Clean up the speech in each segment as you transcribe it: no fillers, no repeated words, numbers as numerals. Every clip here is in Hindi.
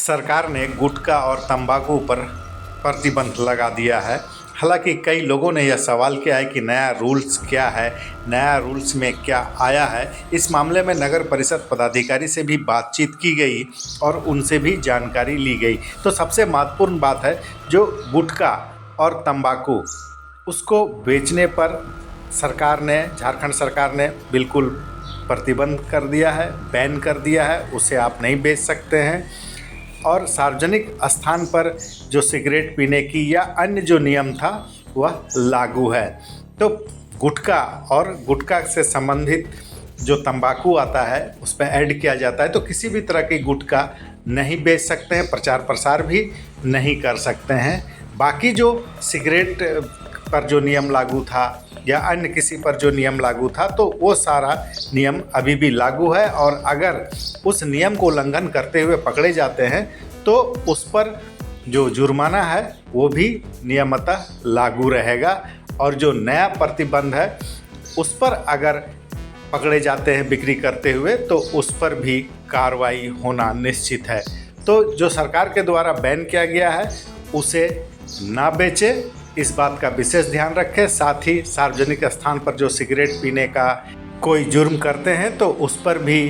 सरकार ने गुटखा और तंबाकू पर प्रतिबंध लगा दिया है। हालांकि कई लोगों ने यह सवाल किया है कि नया रूल्स क्या है, नया रूल्स में क्या आया है। इस मामले में नगर परिषद पदाधिकारी से भी बातचीत की गई और उनसे भी जानकारी ली गई। तो सबसे महत्वपूर्ण बात है, जो गुटखा और तंबाकू उसको बेचने पर झारखंड सरकार ने बिल्कुल प्रतिबंध कर दिया है, बैन कर दिया है, उसे आप नहीं बेच सकते हैं। और सार्वजनिक स्थान पर जो सिगरेट पीने की या अन्य जो नियम था वह लागू है। तो गुटखा से संबंधित जो तंबाकू आता है उस पर ऐड किया जाता है, तो किसी भी तरह की गुटखा नहीं बेच सकते हैं, प्रचार प्रसार भी नहीं कर सकते हैं। बाकी जो सिगरेट पर जो नियम लागू था या अन्य किसी पर जो नियम लागू था, तो वो सारा नियम अभी भी लागू है। और अगर उस नियम को उल्लंघन करते हुए पकड़े जाते हैं तो उस पर जो जुर्माना है वो भी नियमतः लागू रहेगा। और जो नया प्रतिबंध है उस पर अगर पकड़े जाते हैं बिक्री करते हुए तो उस पर भी कार्रवाई होना निश्चित है। तो जो सरकार के द्वारा बैन किया गया है उसे ना बेचें, इस बात का विशेष ध्यान रखें। साथ ही सार्वजनिक स्थान पर जो सिगरेट पीने का कोई जुर्म करते हैं तो उस पर भी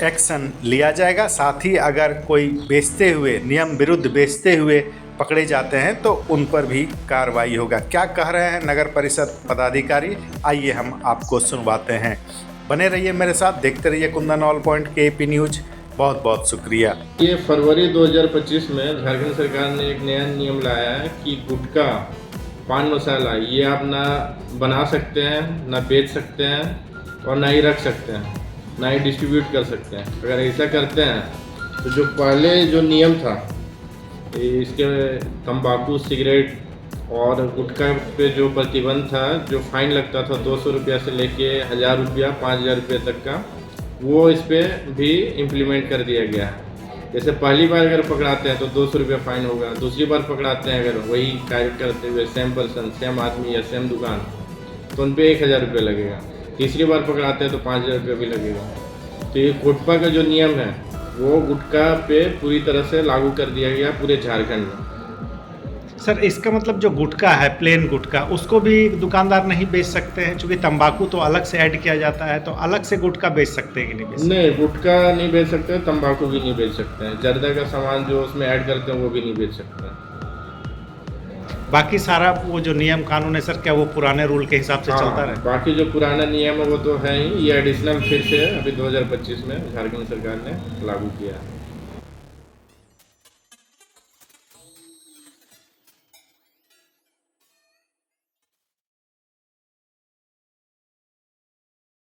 एक्शन लिया जाएगा। साथ ही अगर कोई बेचते हुए, नियम विरुद्ध बेचते हुए पकड़े जाते हैं तो उन पर भी कार्रवाई होगा। क्या कह रहे हैं नगर परिषद पदाधिकारी, आइए हम आपको सुनवाते हैं। बने रहिए मेरे साथ, देखते रहिए Kundan all point KP news. बहुत बहुत शुक्रिया। ये फरवरी 2025 में झारखंड सरकार ने एक नया नियम लाया है कि गुटखा, पान मसाला ये आप ना बना सकते हैं, ना बेच सकते हैं और ना ही रख सकते हैं, ना ही डिस्ट्रीब्यूट कर सकते हैं। अगर ऐसा करते हैं तो जो पहले जो नियम था इसके तंबाकू, सिगरेट और गुटखा पे जो प्रतिबंध था, जो फाइन लगता था 200 रुपया से लेके 1000 रुपया, 5000 रुपये तक का, वो इस पर भी इम्प्लीमेंट कर दिया गया है। जैसे पहली बार अगर पकड़ाते हैं तो 200 रुपया फाइन होगा, दूसरी बार पकड़ाते हैं अगर वही कार्य करते हुए सेम पर्सन, सेम आदमी या सेम दुकान, तो उन पर 1000 रुपया लगेगा। तीसरी बार पकड़ाते हैं तो 5000 रुपया भी लगेगा। तो ये गुटखा का जो नियम है वो गुटखा पे पूरी तरह से लागू कर दिया गया पूरे झारखंड में। सर, इसका मतलब जो गुटखा है, प्लेन गुटखा, उसको भी दुकानदार नहीं बेच सकते हैं? क्योंकि तंबाकू तो अलग से ऐड किया जाता है, तो अलग से गुटखा बेच सकते हैं कि नहीं बेच सकते? नहीं, गुटखा नहीं बेच सकते, तंबाकू भी नहीं बेच सकते हैं, जर्दा का सामान जो उसमें ऐड करते हैं वो भी नहीं बेच सकते हैं। बाकी सारा वो जो नियम कानून है सर, क्या वो पुराने रूल के हिसाब से चलता रहे? बाकी जो पुराना नियम है वो तो है ही, ये एडिशनल फिर से अभी 2025 में झारखंड सरकार ने लागू किया है।